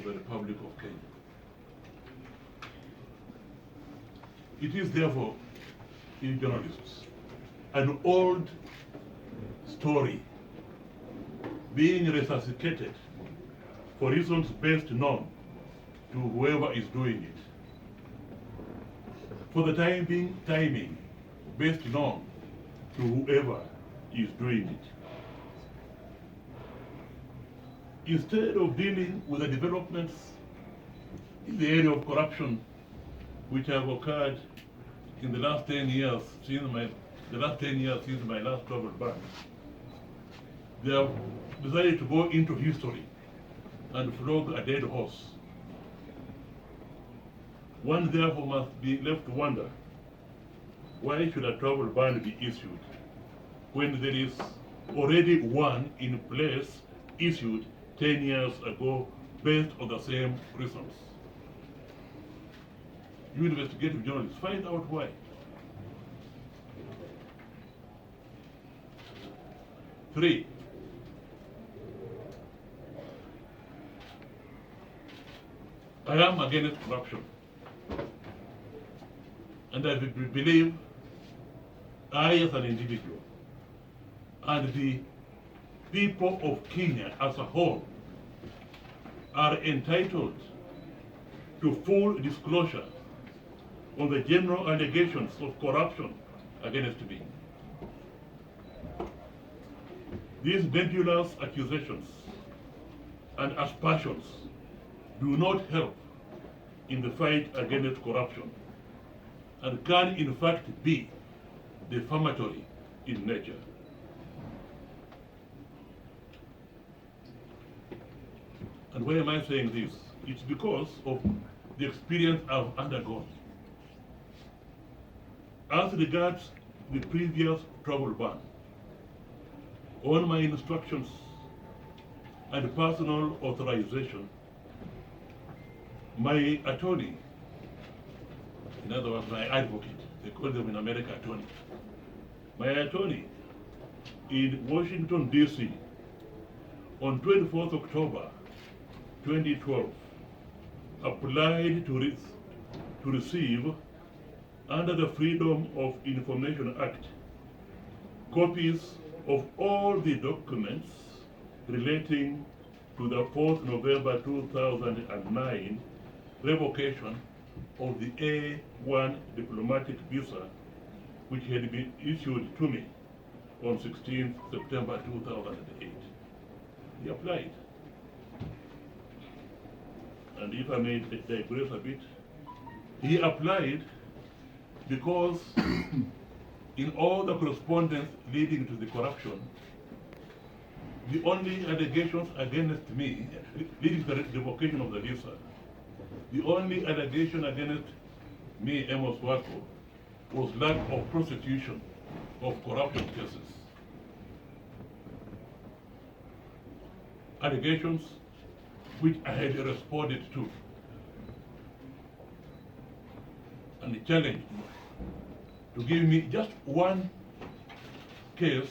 of the Republic of Kenya. It is therefore, in journalists, an old story being resuscitated for reasons best known to whoever is doing it. For the time being, timing best known to whoever is doing it. Instead of dealing with the developments in the area of corruption which have occurred in the last 10 years since my last travel ban, they have decided to go into history and flog a dead horse. One therefore must be left to wonder, why should a travel ban be issued when there is already one in place issued 10 years ago based on the same reasons? You investigative journalists, find out why. Three, I am against corruption. And I believe I as an individual and the people of Kenya as a whole are entitled to full disclosure on the general allegations of corruption against me. These nebulous accusations and aspersions do not help in the fight against corruption and can in fact be defamatory in nature. And why am I saying this? It's because of the experience I've undergone. As regards the previous travel ban, on my instructions and personal authorization, my attorney, in other words, my advocate, they call them in America attorney, my attorney in Washington, D.C. on 24th October 2012 applied to receive, under the Freedom of Information Act, copies of all the documents relating to the 4th November 2009 revocation of the A1 diplomatic visa, which had been issued to me on 16th September 2008. He applied. And if I may digress a bit, he applied because in all the correspondence leading to the corruption, the only allegations against me, leading to the revocation of the visa, the only allegation against me, Amos Wako, was lack of prosecution of corruption cases. Allegations which I had responded to and he challenged me to give me just one case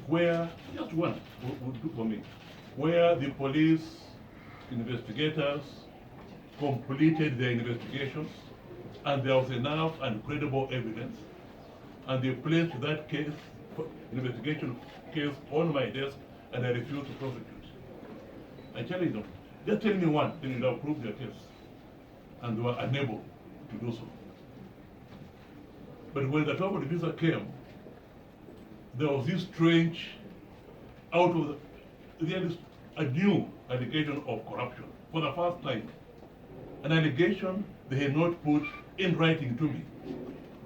where, just one would do for me, where the police investigators completed their investigations and there was enough and credible evidence and they placed that case, investigation case on my desk and I refused to prosecute. I challenged them, just tell me one, then you'll approve their case. And they were unable to do so. But when the travel visa came, there was this strange, out of a new allegation of corruption for the first time. An allegation they had not put in writing to me,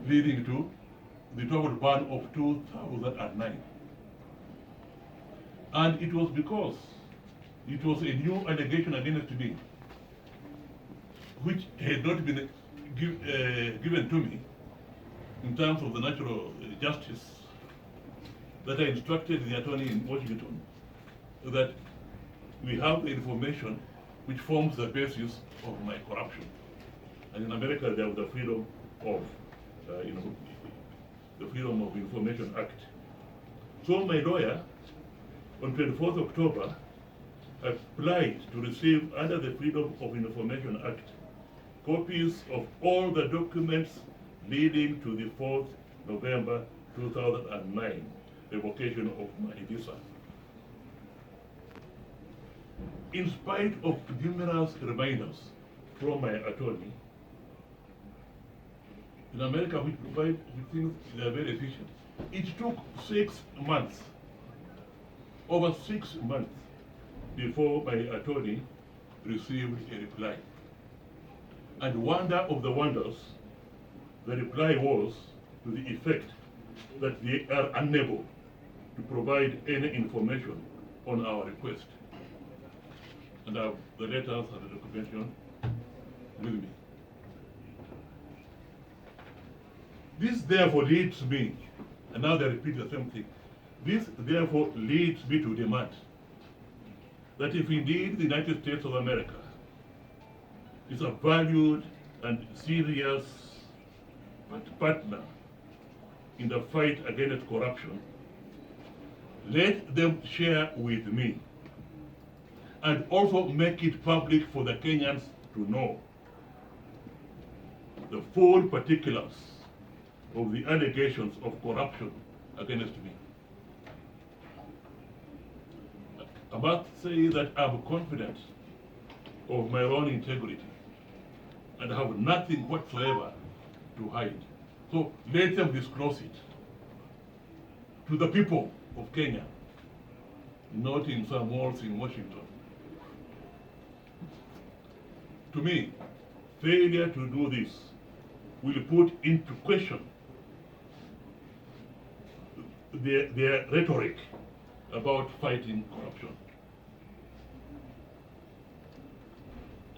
leading to the travel ban of 2009. And it was because it was a new allegation against me, which had not been given to me in terms of the natural justice, that I instructed the attorney in Washington that we have the information which forms the basis of my corruption. And in America, they have the Freedom of, the Freedom of Information Act. So my lawyer, on 24th October, applied to receive under the Freedom of Information Act copies of all the documents leading to the 4th November 2009 revocation of my visa. In spite of numerous reminders from my attorney, in America, which things they are very efficient, it took 6 months, over 6 months, before my attorney received a reply. And wonder of the wonders, the reply was to the effect that they are unable to provide any information on our request. And I have the letters and the documentation with me. This therefore leads me, and now they repeat the same thing, this therefore leads me to demand that if indeed the United States of America is a valued and serious partner in the fight against corruption, let them share with me and also make it public for the Kenyans to know the full particulars of the allegations of corruption against me. I must say that I'm confident of my own integrity and have nothing whatsoever to hide. So let them disclose it to the people of Kenya, not in some walls in Washington. To me, failure to do this will put into question their rhetoric about fighting corruption.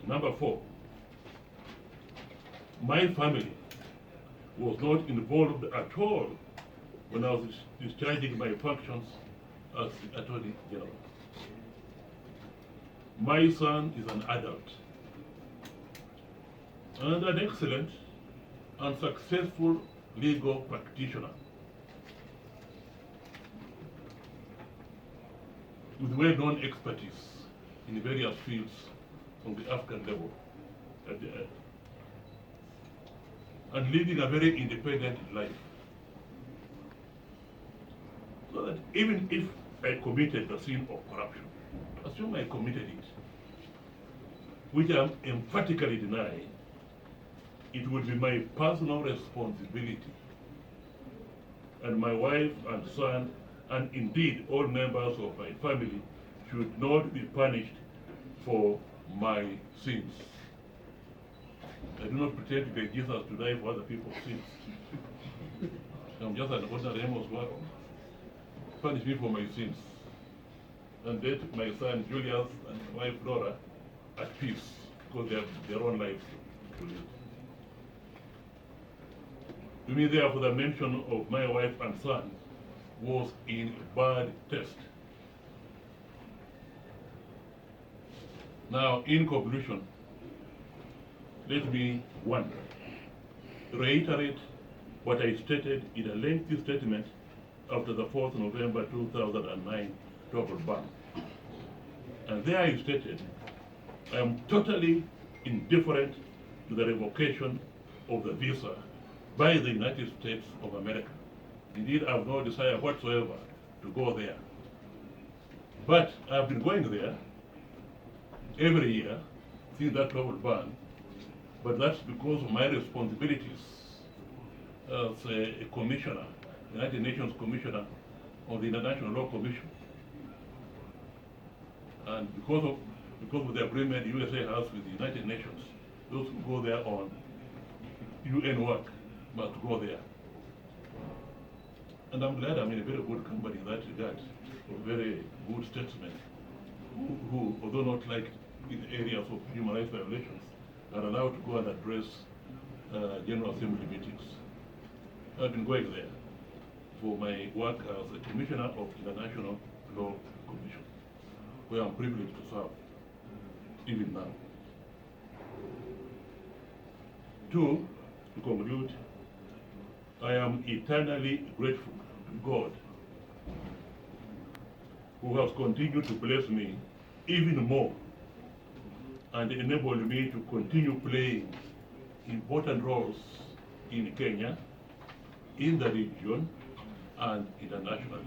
Number 4, my family was not involved at all when I was discharging my functions as the Attorney General. My son is an adult and an excellent and successful legal practitioner with well-known expertise in various fields on the African level and living a very independent life. So that even if I committed the sin of corruption, assume I committed it, which I emphatically deny, it would be my personal responsibility, and my wife and son, and indeed all members of my family, should not be punished for my sins. I do not pretend to be Jesus to die for other people's sins. I'm just an ordinary Amos Wako. Punish me for my sins, and let my son Julius and my wife Laura at peace, because they have their own lives to live. To me, therefore, the mention of my wife and son was in bad taste. Now, in conclusion, let me, 1, reiterate what I stated in a lengthy statement after the 4th November 2009 travel ban. And there I stated, I am totally indifferent to the revocation of the visa by the United States of America. Indeed, I have no desire whatsoever to go there. But I have been going there every year since that travel ban, but that's because of my responsibilities as a commissioner, United Nations Commissioner of the International Law Commission. And because of the agreement the USA has with the United Nations, those who go there on UN work must go there. And I'm glad I'm in a very good company in that regard, of very good statesmen who, although not liked in areas of human rights violations, are allowed to go and address General Assembly meetings. I've been going there for my work as a Commissioner of International Law Commission, where I'm privileged to serve, even now. 2, to conclude, I am eternally grateful to God, who has continued to bless me even more and enabled me to continue playing important roles in Kenya, in the region, and internationally.